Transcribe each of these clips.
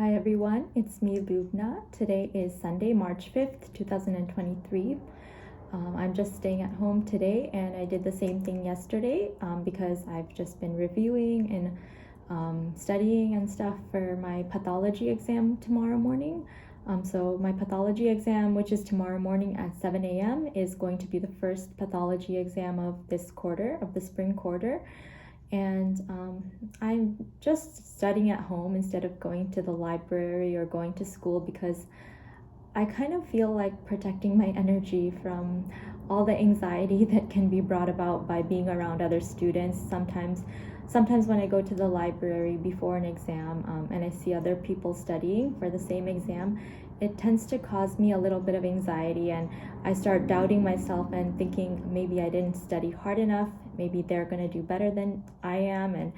Hi everyone, it's me Lubna. Today is Sunday, March 5th, 2023. I'm just staying at home today and I did the same thing yesterday because I've just been reviewing and studying and stuff for my pathology exam tomorrow morning. So my pathology exam, which is tomorrow morning at 7 a.m., is going to be the first pathology exam of this quarter, of the spring quarter. And I'm just studying at home instead of going to the library or going to school because I kind of feel like protecting my energy from all the anxiety that can be brought about by being around other students. Sometimes when I go to the library before an exam and I see other people studying for the same exam, it tends to cause me a little bit of anxiety, and I start doubting myself and thinking maybe I didn't study hard enough, maybe they're going to do better than I am. And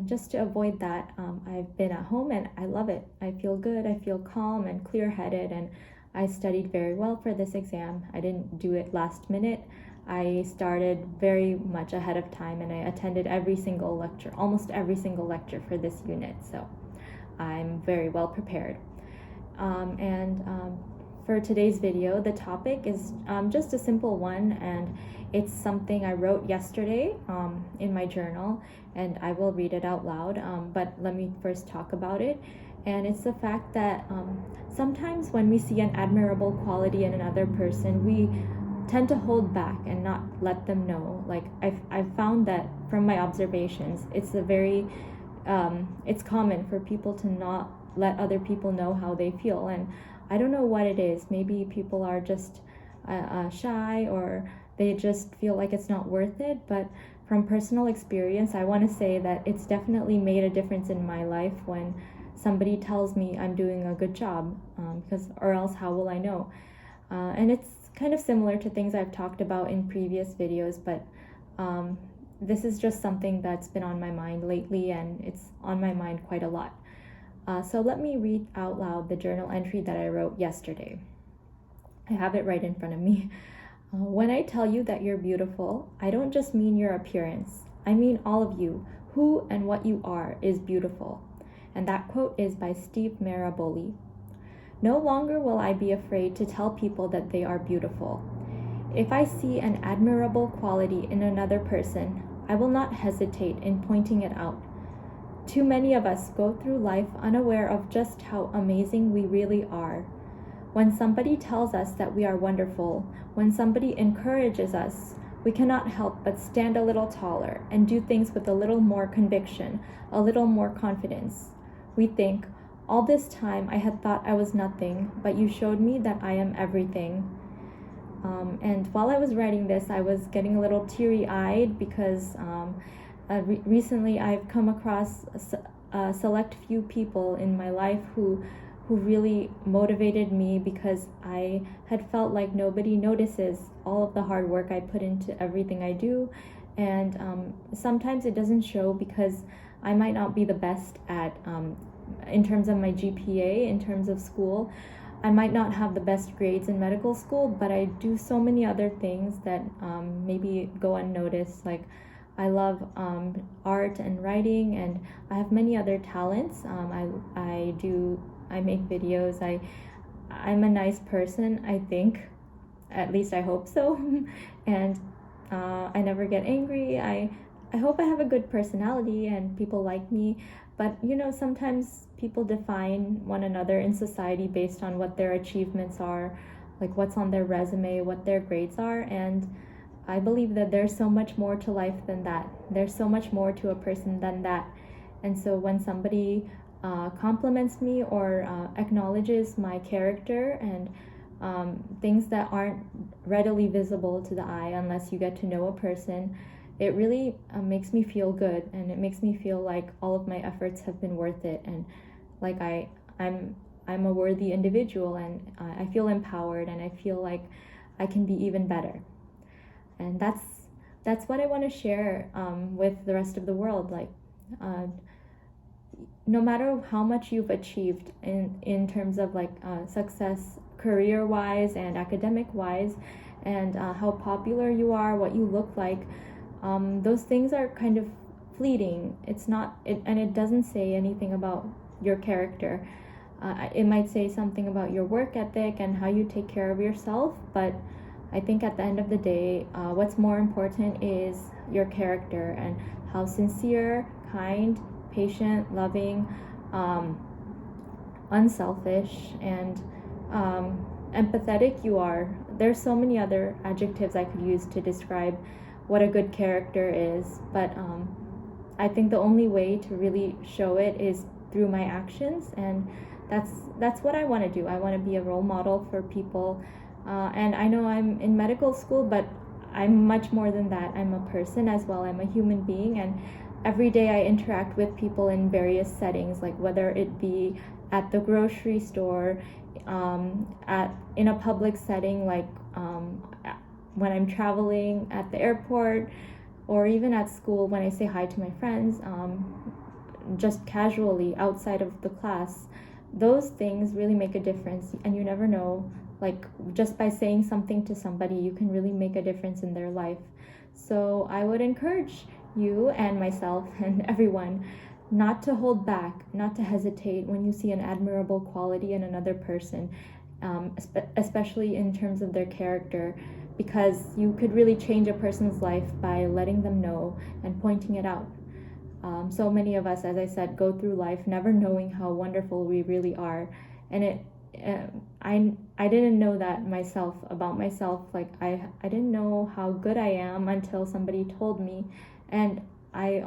just to avoid that, I've been at home and I love it. I feel good, I feel calm and clear-headed, and I studied very well for this exam. I didn't do it last minute. I started very much ahead of time and I attended every single lecture, almost every single lecture for this unit. So I'm very well prepared. For today's video, the topic is just a simple one, and it's something I wrote yesterday in my journal, and I will read it out loud, but let me first talk about it. And it's the fact that sometimes when we see an admirable quality in another person, we tend to hold back and not let them know. Like I've found that from my observations, it's it's common for people to not let other people know how they feel, and I don't know what it is. Maybe people are just shy, or they just feel like it's not worth it. But from personal experience, I want to say that it's definitely made a difference in my life when somebody tells me I'm doing a good job, or else how will I know? And it's kind of similar to things I've talked about in previous videos, but this is just something that's been on my mind lately, and it's on my mind quite a lot. So let me read out loud the journal entry that I wrote yesterday. I have it right in front of me. When I tell you that you're beautiful, I don't just mean your appearance. I mean all of you. Who and what you are is beautiful. And that quote is by Steve Maraboli. No longer will I be afraid to tell people that they are beautiful. If I see an admirable quality in another person, I will not hesitate in pointing it out. Too many of us go through life unaware of just how amazing we really are. When somebody tells us that we are wonderful, when somebody encourages us, we cannot help but stand a little taller and do things with a little more conviction, a little more confidence. We think, all this time I had thought I was nothing, but you showed me that I am everything. And while I was writing this, I was getting a little teary-eyed because recently I've come across a select few people in my life who really motivated me, because I had felt like nobody notices all of the hard work I put into everything I do. And sometimes it doesn't show because I might not be the best at, in terms of my GPA, in terms of school. I might not have the best grades in medical school, but I do so many other things that maybe go unnoticed. Like I love art and writing, and I have many other talents. I make videos. I'm a nice person, I think. At least I hope so. And I never get angry. I hope I have a good personality and people like me. But sometimes people define one another in society based on what their achievements are, like what's on their resume, what their grades are. And I believe that there's so much more to life than that. There's so much more to a person than that. And so when somebody compliments me or acknowledges my character and things that aren't readily visible to the eye unless you get to know a person, it really makes me feel good, and it makes me feel like all of my efforts have been worth it, and like I'm a worthy individual, and I feel empowered, and I feel like I can be even better. And that's what I want to share with the rest of the world. Like no matter how much you've achieved in terms of like success career-wise and academic-wise, and how popular you are, what you look like, those things are kind of fleeting. It's not, and it doesn't say anything about your character. It might say something about your work ethic and how you take care of yourself, but I think at the end of the day, what's more important is your character and how sincere, kind, patient, loving, unselfish, and empathetic you are. There's so many other adjectives I could use to describe what a good character is, but I think the only way to really show it is through my actions, and that's what I want to do. I want to be a role model for people, and I know I'm in medical school, but I'm much more than that. I'm a person as well. I'm a human being, and every day I interact with people in various settings, like whether it be at the grocery store, in a public setting, like when I'm traveling at the airport, or even at school when I say hi to my friends, just casually outside of the class. Those things really make a difference, and you never know, like just by saying something to somebody, you can really make a difference in their life. So I would encourage you and myself and everyone not to hold back, not to hesitate when you see an admirable quality in another person, especially in terms of their character, because you could really change a person's life by letting them know and pointing it out. So many of us, as I said, go through life never knowing how wonderful we really are, and I didn't know that myself about myself. Like I didn't know how good I am until somebody told me, and I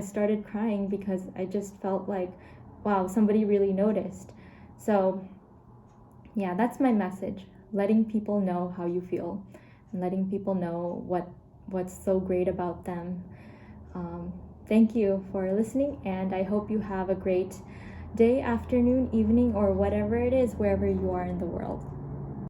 started crying because I just felt like, wow, somebody really noticed. So yeah, that's my message: letting people know how you feel, and letting people know what's so great about them. Thank you for listening, and I hope you have a great day, afternoon, evening, or whatever it is, wherever you are in the world.